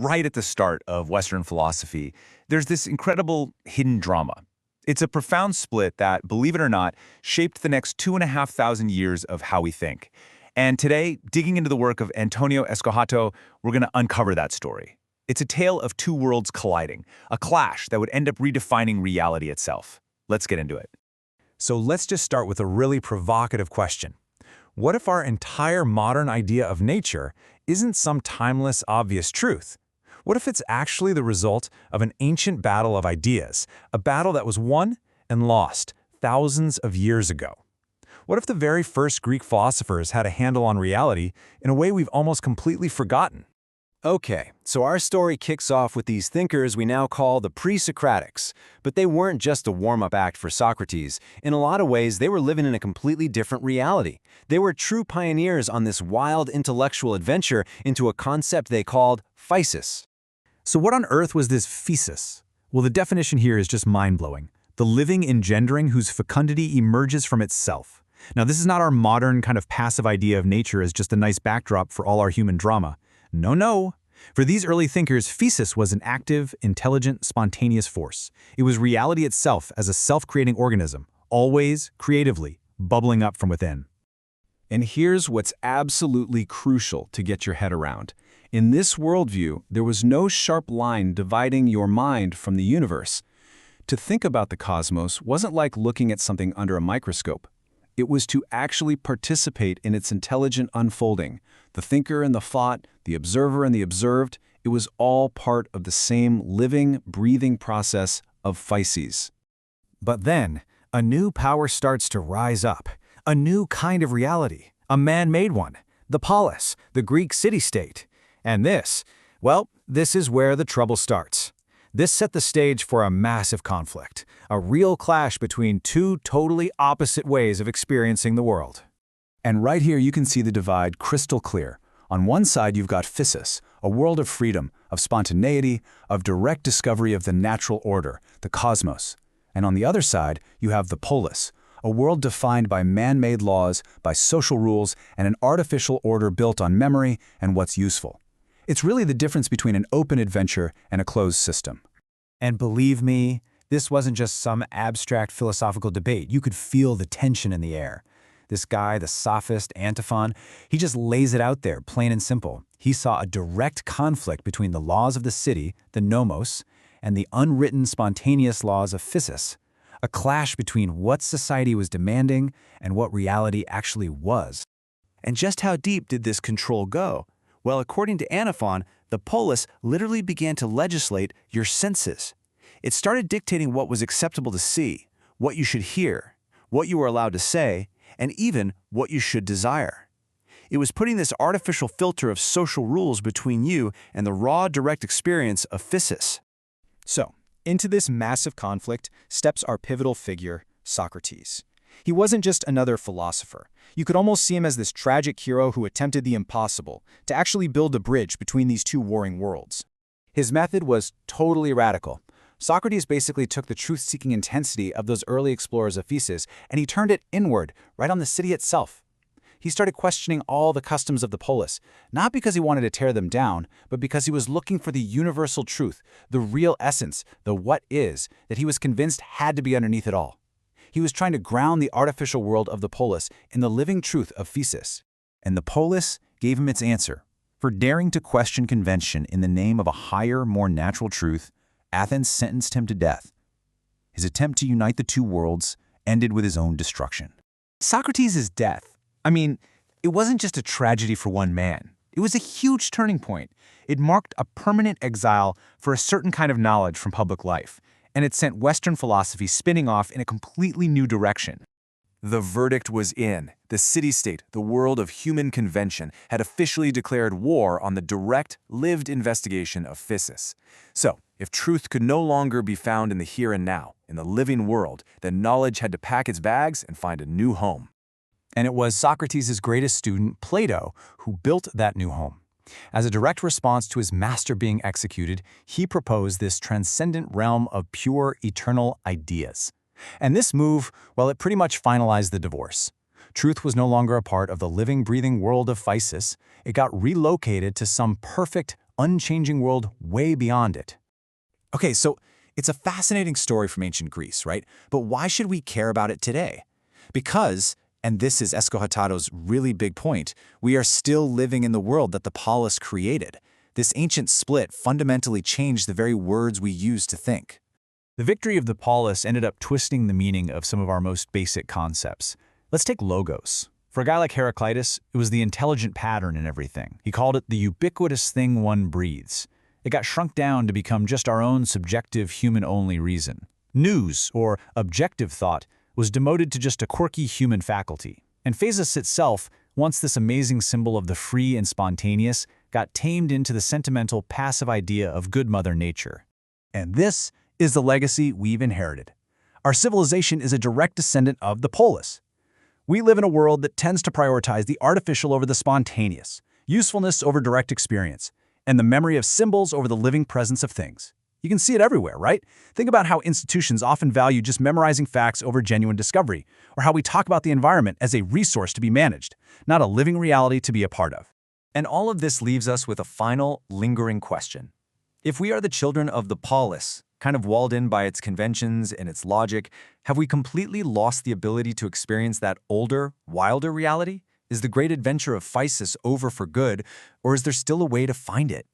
right at the start of Western philosophy, there's this incredible hidden drama. It's a profound split that, believe it or not, shaped the next 2,500 years of how we think. And today, digging into the work of Antonio Escohotado, we're going to uncover that story. It's a tale of two worlds colliding, a clash that would end up redefining reality itself. Let's get into it. So let's just start with a really provocative question. What if our entire modern idea of nature isn't some timeless, obvious truth? What if it's actually the result of an ancient battle of ideas, a battle that was won and lost thousands of years ago? What if the very first Greek philosophers had a handle on reality in a way we've almost completely forgotten? Okay, so our story kicks off with these thinkers we now call the pre-Socratics. But they weren't just a warm-up act for Socrates. In a lot of ways, they were living in a completely different reality. They were true pioneers on this wild intellectual adventure into a concept they called Physis. So what on earth was this Physis? Well, the definition here is just mind-blowing. The living engendering whose fecundity emerges from itself. Now, this is not our modern kind of passive idea of nature as just a nice backdrop for all our human drama. No. For these early thinkers, Physis was an active, intelligent, spontaneous force. It was reality itself as a self-creating organism, always, creatively, bubbling up from within. And here's what's absolutely crucial to get your head around. In this worldview, there was no sharp line dividing your mind from the universe. To think about the cosmos wasn't like looking at something under a microscope. It was to actually participate in its intelligent unfolding. The thinker and the thought, the observer and the observed, it was all part of the same living, breathing process of Physis. But then, a new power starts to rise up. A new kind of reality. A man-made one. The Polis, the Greek city-state. And this is where the trouble starts. This set the stage for a massive conflict, a real clash between two totally opposite ways of experiencing the world. And right here you can see the divide crystal clear. On one side you've got Physis, a world of freedom, of spontaneity, of direct discovery of the natural order, the cosmos. And on the other side you have the Polis, a world defined by man-made laws, by social rules, and an artificial order built on memory and what's useful. It's really the difference between an open adventure and a closed system. And believe me, this wasn't just some abstract philosophical debate. You could feel the tension in the air. This guy, the sophist Antiphon, he just lays it out there, plain and simple. He saw a direct conflict between the laws of the city, the nomos, and the unwritten spontaneous laws of Physis. A clash between what society was demanding and what reality actually was. And just how deep did this control go? Well, according to Antiphon, the polis literally began to legislate your senses. It started dictating what was acceptable to see, what you should hear, what you were allowed to say, and even what you should desire. It was putting this artificial filter of social rules between you and the raw, direct experience of Physis. So, into this massive conflict steps our pivotal figure, Socrates. He wasn't just another philosopher. You could almost see him as this tragic hero who attempted the impossible, to actually build a bridge between these two warring worlds. His method was totally radical. Socrates basically took the truth-seeking intensity of those early explorers of Physis and he turned it inward, right on the city itself. He started questioning all the customs of the polis, not because he wanted to tear them down, but because he was looking for the universal truth, the real essence, the what is, that he was convinced had to be underneath it all. He was trying to ground the artificial world of the polis in the living truth of Physis. And the Polis gave him its answer. For daring to question convention in the name of a higher, more natural truth, Athens sentenced him to death. His attempt to unite the two worlds ended with his own destruction. Socrates' death, it wasn't just a tragedy for one man. It was a huge turning point. It marked a permanent exile for a certain kind of knowledge from public life, and it sent Western philosophy spinning off in a completely new direction. The verdict was in. The city-state, the world of human convention, had officially declared war on the direct, lived investigation of Physis. So, if truth could no longer be found in the here and now, in the living world, then knowledge had to pack its bags and find a new home. And it was Socrates' greatest student, Plato, who built that new home. As a direct response to his master being executed, he proposed this transcendent realm of pure, eternal ideas. And this move, well, it pretty much finalized the divorce. Truth was no longer a part of the living, breathing world of Physis. It got relocated to some perfect, unchanging world way beyond it. Okay, so it's a fascinating story from ancient Greece, right? But why should we care about it today? Because, and this is Escohotado's really big point, we are still living in the world that the Polis created. This ancient split fundamentally changed the very words we use to think. The victory of the Polis ended up twisting the meaning of some of our most basic concepts. Let's take logos. For a guy like Heraclitus, it was the intelligent pattern in everything. He called it the ubiquitous thing one breathes. It got shrunk down to become just our own subjective, human-only reason. Nous, or objective thought, was demoted to just a quirky human faculty. And Physis itself, once this amazing symbol of the free and spontaneous, got tamed into the sentimental, passive idea of good Mother Nature. And this is the legacy we've inherited. Our civilization is a direct descendant of the Polis. We live in a world that tends to prioritize the artificial over the spontaneous, usefulness over direct experience, and the memory of symbols over the living presence of things. You can see it everywhere, right? Think about how institutions often value just memorizing facts over genuine discovery, or how we talk about the environment as a resource to be managed, not a living reality to be a part of. And all of this leaves us with a final, lingering question. If we are the children of the Polis, kind of walled in by its conventions and its logic, have we completely lost the ability to experience that older, wilder reality? Is the great adventure of Physis over for good, or is there still a way to find it?